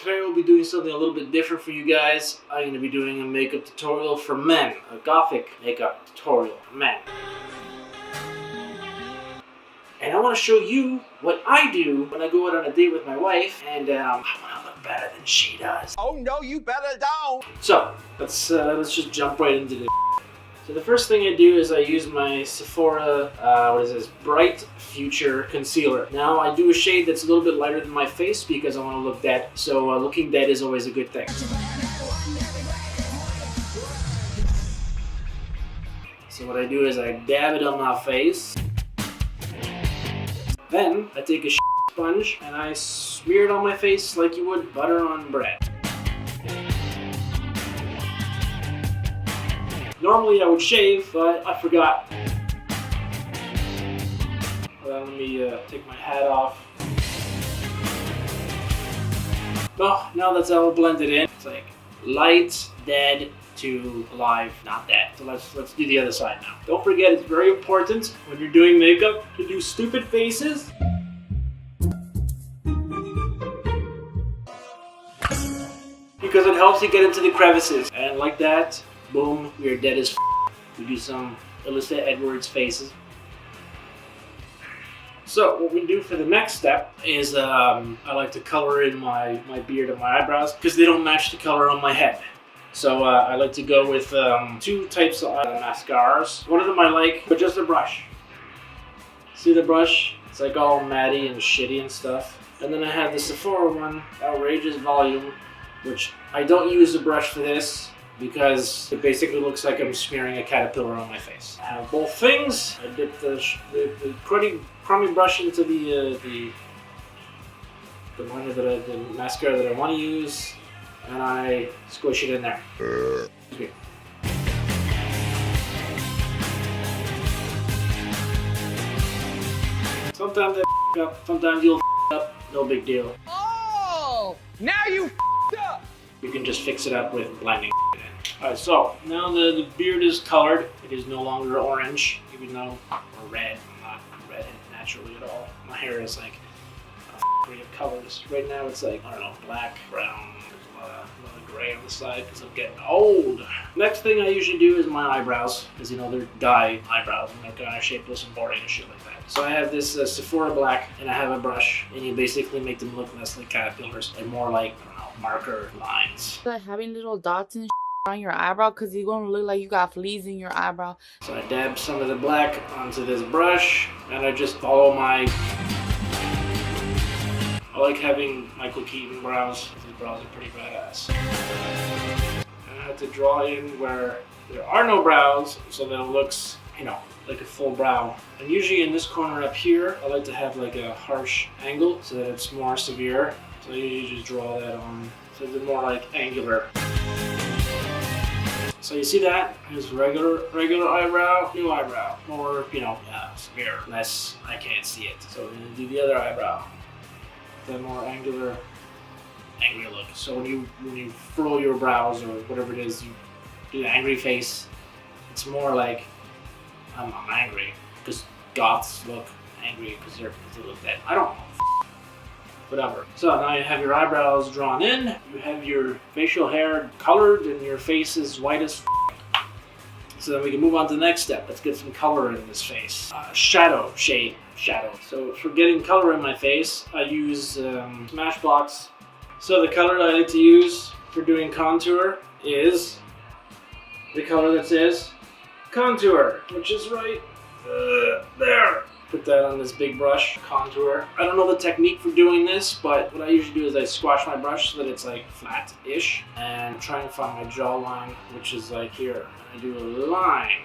Today we'll be doing something a little bit different for you guys. I'm going to be doing a makeup tutorial for men. A Gothic makeup tutorial for men. And I want to show you what I do when I go out on a date with my wife, and I want to look better than she does. Oh no, you better don't! So, let's just jump right into this. So the first thing I do is I use my Sephora, Bright Future Concealer. Now I do a shade that's a little bit lighter than my face because I want to look dead. So looking dead is always a good thing. So what I do is I dab it on my face. Then I take a sponge and I smear it on my face like you would butter on bread. Normally I would shave, but I forgot. Well, let me take my hat off. Oh, now that's all blended in. It's like light, dead to alive, not dead. So let's do the other side now. Don't forget, it's very important when you're doing makeup to do stupid faces. Because it helps you get into the crevices. And like that, boom, we are dead as f***. We do some Alyssa Edwards faces. So what we do for the next step is I like to color in my beard and my eyebrows because they don't match the color on my head. So I like to go with two types of mascaras. One of them I like, but just a brush. See the brush? It's like all matty and shitty and stuff. And then I have the Sephora one, Outrageous Volume, which I don't use the brush for this because it basically looks like I'm smearing a caterpillar on my face. I have both things. I dip the crummy brush into the mascara that I want to use, and I squish it in there. Sometimes I f*** up, sometimes you'll f*** up, no big deal. Oh! Now you f***ed up! You can just fix it up with blending it in. Alright, so now the beard is colored. It is no longer orange, even though, or red. I'm not red naturally at all. My hair is like a f***ing of colors. Right now it's like, I don't know, black, brown, there's a lot of gray on the side because I'm getting old. Next thing I usually do is my eyebrows, because you know, they're dye eyebrows and they're kind of shapeless and boring and shit like that. So I have this Sephora black and I have a brush, and you basically make them look less like caterpillars and more like, I don't know, marker lines. Like having little dots and on your eyebrow because you're going to look like you got fleas in your eyebrow. So I dab some of the black onto this brush and I just follow my... I like having Michael Keaton brows. His brows are pretty badass. And I have to draw in where there are no brows so that it looks, you know, like a full brow. And usually in this corner up here, I like to have like a harsh angle so that it's more severe. So you just draw that on so it's more like angular. So you see that? Here's regular eyebrow, new eyebrow. More, you know, severe, less I can't see it. So we're gonna do the other eyebrow. The more angry look. So when you furrow your brows or whatever it is, you do the angry face. It's more like I'm angry because goths look angry because they look dead. I don't know. Whatever. So now you have your eyebrows drawn in, you have your facial hair colored, and your face is white as f***. So then we can move on to the next step. Let's get some color in this face. Shadow. So for getting color in my face, I use Smashbox. So the color I like to use for doing contour is the color that says contour, which is right there. Put that on this big brush, contour. I don't know the technique for doing this, but what I usually do is I squash my brush so that it's like flat-ish and try and find my jawline, which is like here. I do a line.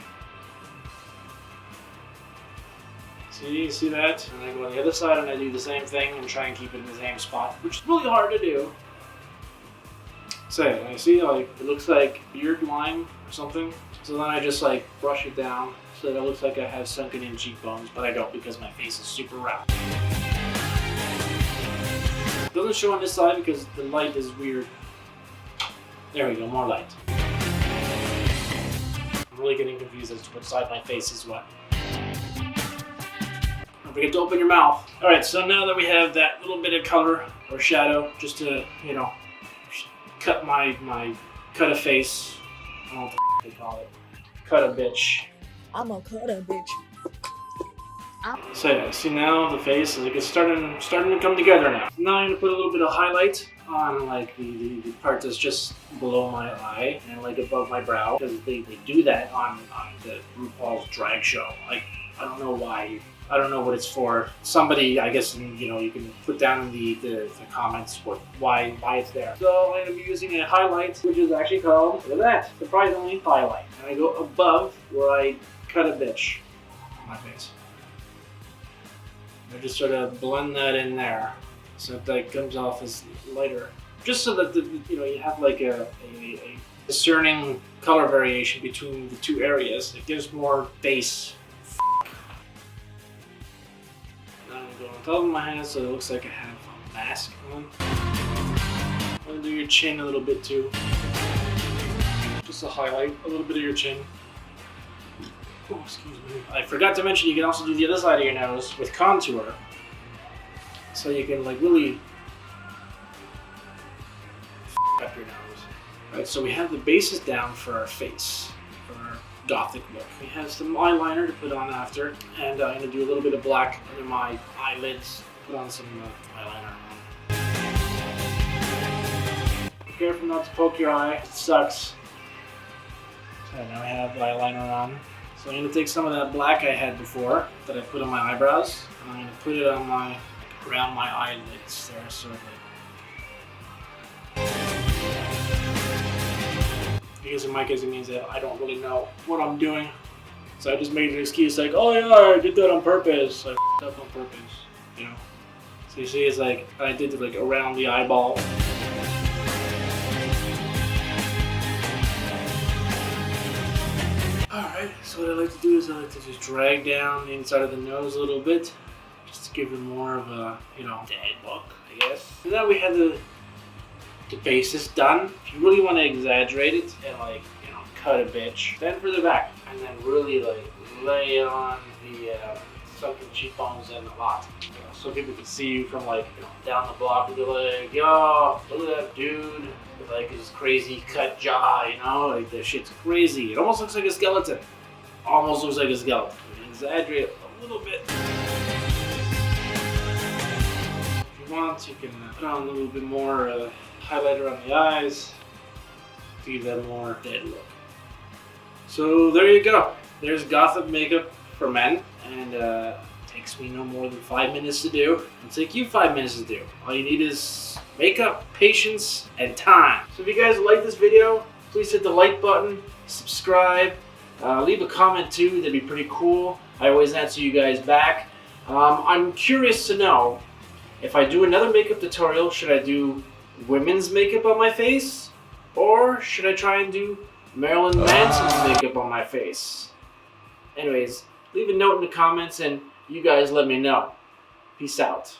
See that? And I go on the other side and I do the same thing and try and keep it in the same spot, which is really hard to do. So I see like it looks like beard line or something. So then I just like brush it down so that it looks like I have sunken in cheekbones, but I don't because my face is super round. It doesn't show on this side because the light is weird. There we go, more light. I'm really getting confused as to which side my face is what. Don't forget to open your mouth. Alright, so now that we have that little bit of color or shadow, just to, you know, cut cut a face. I don't know what the they call it. Cut a bitch. I'm a cut a bitch. So yeah, see now the face is like it's starting to come together now. Now I'm gonna put a little bit of highlight on like the part that's just below my eye and like above my brow, because they do that on the RuPaul's drag show. Like I don't know why. I don't know what it's for. Somebody, I guess, you know, you can put down in the comments why it's there. So I'm going to be using a highlight, which is actually called, look at that, surprisingly, highlight. And I go above where I cut a bitch on my face. I just sort of blend that in there so that comes off as lighter. Just so that, you know, you have like a discerning color variation between the two areas. It gives more face. Go on top of my head so it looks like I have a mask on. I'm gonna do your chin a little bit too. Just to highlight a little bit of your chin. Oh, excuse me. I forgot to mention you can also do the other side of your nose with contour. So you can like really up your nose. Alright, so we have the bases down for our face. For our Gothic look. We have some eyeliner to put on after, and I'm going to do a little bit of black under my eyelids, put on some eyeliner on. Be careful not to poke your eye, it sucks. So now I have eyeliner on. So I'm going to take some of that black I had before, that I put on my eyebrows, and I'm going to put it on around my eyelids there, sort of like. Because in my case it means that I don't really know what I'm doing. So I just made an excuse like, oh yeah, I did that on purpose. I f***ed up on purpose, you know. So you see it's like, I did it like around the eyeball. Alright, so what I like to do is I like to just drag down the inside of the nose a little bit. Just to give it more of a, you know, dead look, I guess. And then we have the base is done. If you really want to exaggerate it and like, you know, cut a bitch, then for the back, and then really like lay on the sunken cheekbones and a lot, you know, so people can see you from like, you know, down the block and be like, yo, look at that dude with like his crazy cut jaw, you know, like that shit's crazy. It almost looks like a skeleton. Almost looks like a skeleton. Exaggerate a little bit. If you want, you can put on a little bit more highlighter on the eyes to give that more dead look. So there you go. There's Gothic makeup for men, and it takes me no more than 5 minutes to do. It'll take you 5 minutes to do. All you need is makeup, patience, and time. So if you guys like this video, please hit the like button, subscribe, leave a comment too. That'd be pretty cool. I always answer you guys back. I'm curious to know, if I do another makeup tutorial, should I do women's makeup on my face, or should I try and do Marilyn Manson's makeup on my face? Anyways, leave a note in the comments and you guys let me know. Peace out.